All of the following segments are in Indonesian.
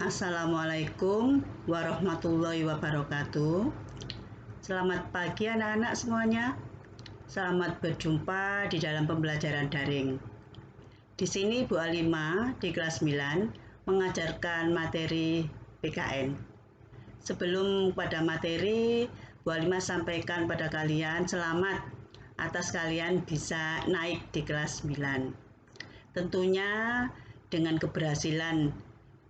Assalamualaikum warahmatullahi wabarakatuh. Selamat pagi anak-anak semuanya. Selamat berjumpa di dalam pembelajaran daring. Di sini Bu Alima di kelas 9 mengajarkan materi PKN. Sebelum pada materi, Bu Alima sampaikan pada kalian selamat atas kalian bisa naik di kelas 9. Tentunya dengan keberhasilan,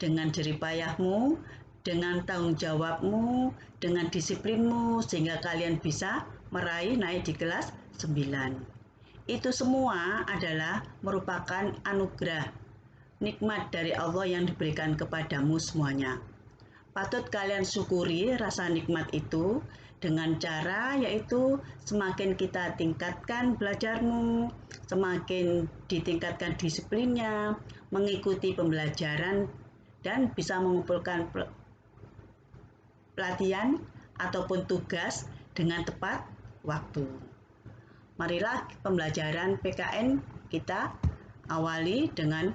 dengan jeripayahmu, dengan tanggung jawabmu, dengan disiplinmu, sehingga kalian bisa meraih naik di kelas 9. Itu semua adalah merupakan anugerah, nikmat dari Allah yang diberikan kepadamu semuanya. Patut kalian syukuri rasa nikmat itu dengan cara yaitu semakin kita tingkatkan belajarmu, semakin ditingkatkan disiplinnya, mengikuti pembelajaran, dan bisa mengumpulkan pelatihan ataupun tugas dengan tepat waktu. Marilah pembelajaran PKN kita awali dengan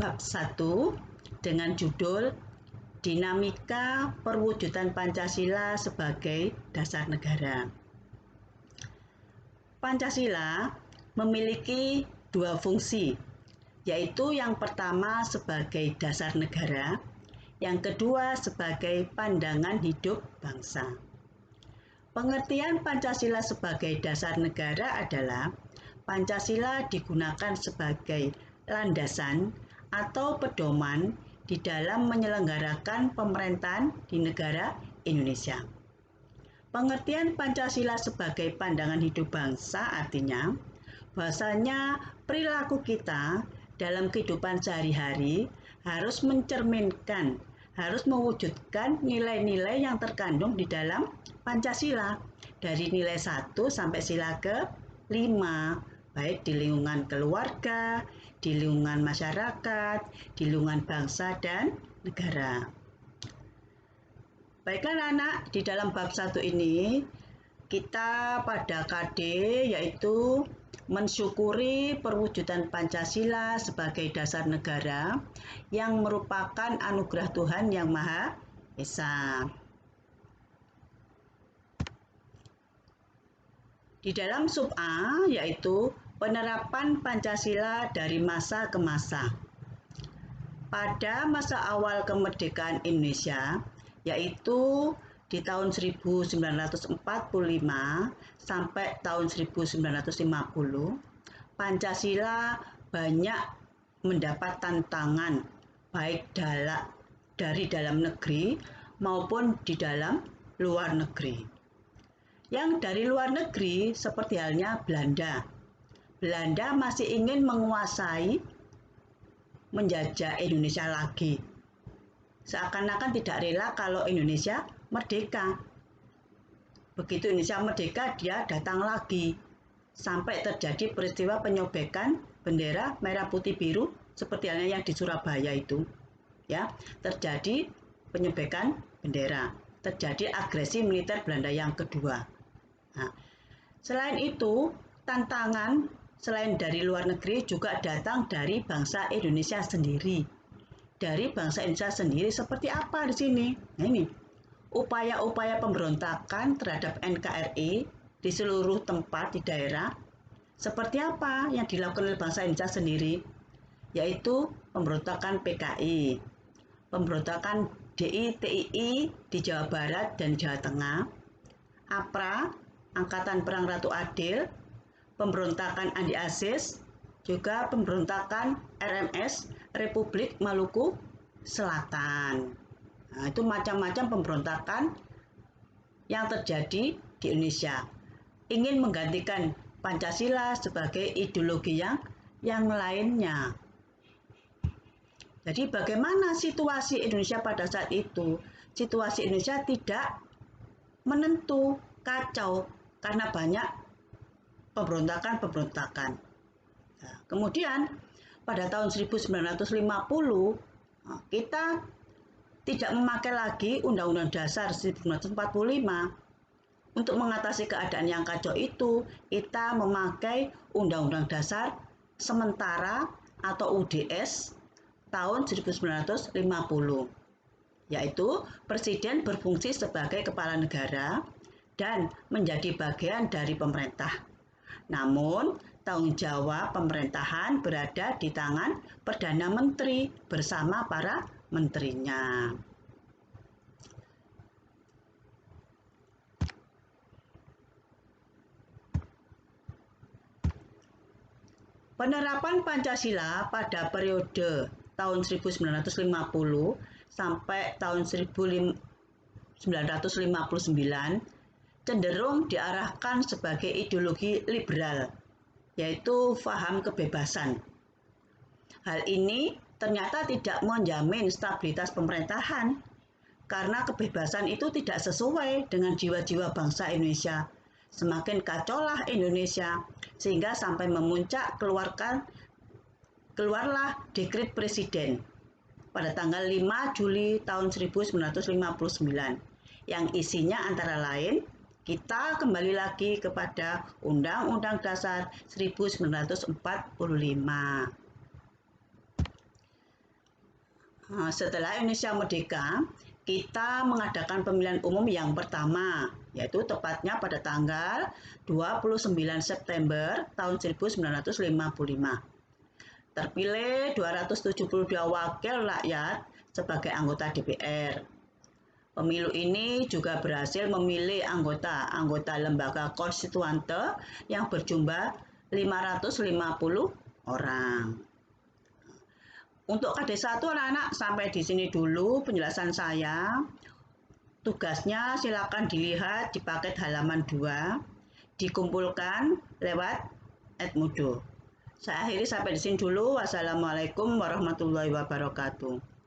bab 1 dengan judul Dinamika Perwujudan Pancasila sebagai Dasar Negara. Pancasila memiliki dua fungsi, yaitu yang pertama sebagai dasar negara, yang kedua sebagai pandangan hidup bangsa. Pengertian Pancasila sebagai dasar negara adalah Pancasila digunakan sebagai landasan atau pedoman di dalam menyelenggarakan pemerintahan di negara Indonesia. Pengertian Pancasila sebagai pandangan hidup bangsa artinya bahwasanya perilaku kita dalam kehidupan sehari-hari harus mencerminkan, harus mewujudkan nilai-nilai yang terkandung di dalam Pancasila dari nilai 1 sampai sila ke-5, baik di lingkungan keluarga, di lingkungan masyarakat, di lingkungan bangsa dan negara. Baiklah anak, di dalam bab 1 ini kita pada KD yaitu mensyukuri perwujudan Pancasila sebagai dasar negara yang merupakan anugerah Tuhan Yang Maha Esa. Di dalam sub A yaitu penerapan Pancasila dari masa ke masa. Pada masa awal kemerdekaan Indonesia, yaitu di tahun 1945 sampai tahun 1950, Pancasila banyak mendapat tantangan baik dari dalam negeri maupun di dalam luar negeri. Yang dari luar negeri seperti halnya Belanda. Belanda masih ingin menguasai, menjajah Indonesia lagi. Seakan-akan tidak rela kalau Indonesia merdeka. Begitu Indonesia merdeka, dia datang lagi. Sampai terjadi peristiwa penyobekan bendera merah putih biru seperti halnya yang di Surabaya itu. Ya, terjadi penyobekan bendera. Terjadi agresi militer Belanda yang kedua. Nah, selain itu, tantangan selain dari luar negeri juga datang dari bangsa Indonesia sendiri. Dari bangsa Indonesia sendiri seperti apa di sini? Nah ini, upaya-upaya pemberontakan terhadap NKRI di seluruh tempat di daerah seperti apa yang dilakukan oleh bangsa Indonesia sendiri? Yaitu pemberontakan PKI, pemberontakan DI/TII di Jawa Barat dan Jawa Tengah, APRA, Angkatan Perang Ratu Adil, pemberontakan Andi Aziz, juga pemberontakan RMS Republik Maluku Selatan. Nah, itu macam-macam pemberontakan yang terjadi di Indonesia. Ingin menggantikan Pancasila sebagai ideologi yang lainnya. Jadi bagaimana situasi Indonesia pada saat itu? Situasi Indonesia tidak menentu, kacau, karena banyak pemberontakan. Nah, kemudian pada tahun 1950 kita tidak memakai lagi Undang-Undang Dasar 1945. Untuk mengatasi keadaan yang kacau itu, kita memakai Undang-Undang Dasar sementara atau UDS tahun 1950. yaitu presiden berfungsi sebagai kepala negara dan menjadi bagian dari pemerintah. Namun, tanggung jawab pemerintahan berada di tangan Perdana Menteri bersama para menterinya. Penerapan Pancasila pada periode tahun 1950 sampai tahun 1959 cenderung diarahkan sebagai ideologi liberal, yaitu paham kebebasan. Hal ini ternyata tidak menjamin stabilitas pemerintahan, karena kebebasan itu tidak sesuai dengan jiwa-jiwa bangsa Indonesia. Semakin kacaulah Indonesia, sehingga sampai memuncak keluarlah dekret presiden pada tanggal 5 Juli tahun 1959 yang isinya antara lain kita kembali lagi kepada Undang-Undang Dasar 1945. Setelah Indonesia merdeka, kita mengadakan pemilihan umum yang pertama, yaitu tepatnya pada tanggal 29 September tahun 1955. Terpilih 272 wakil rakyat sebagai anggota DPR. Pemilu ini juga berhasil memilih anggota lembaga konstituante yang berjumlah 550 orang. Untuk KD1 anak-anak sampai di sini dulu penjelasan saya. Tugasnya silakan dilihat di paket halaman 2, dikumpulkan lewat Edmodo. Saya akhiri sampai di sini dulu. Wassalamualaikum warahmatullahi wabarakatuh.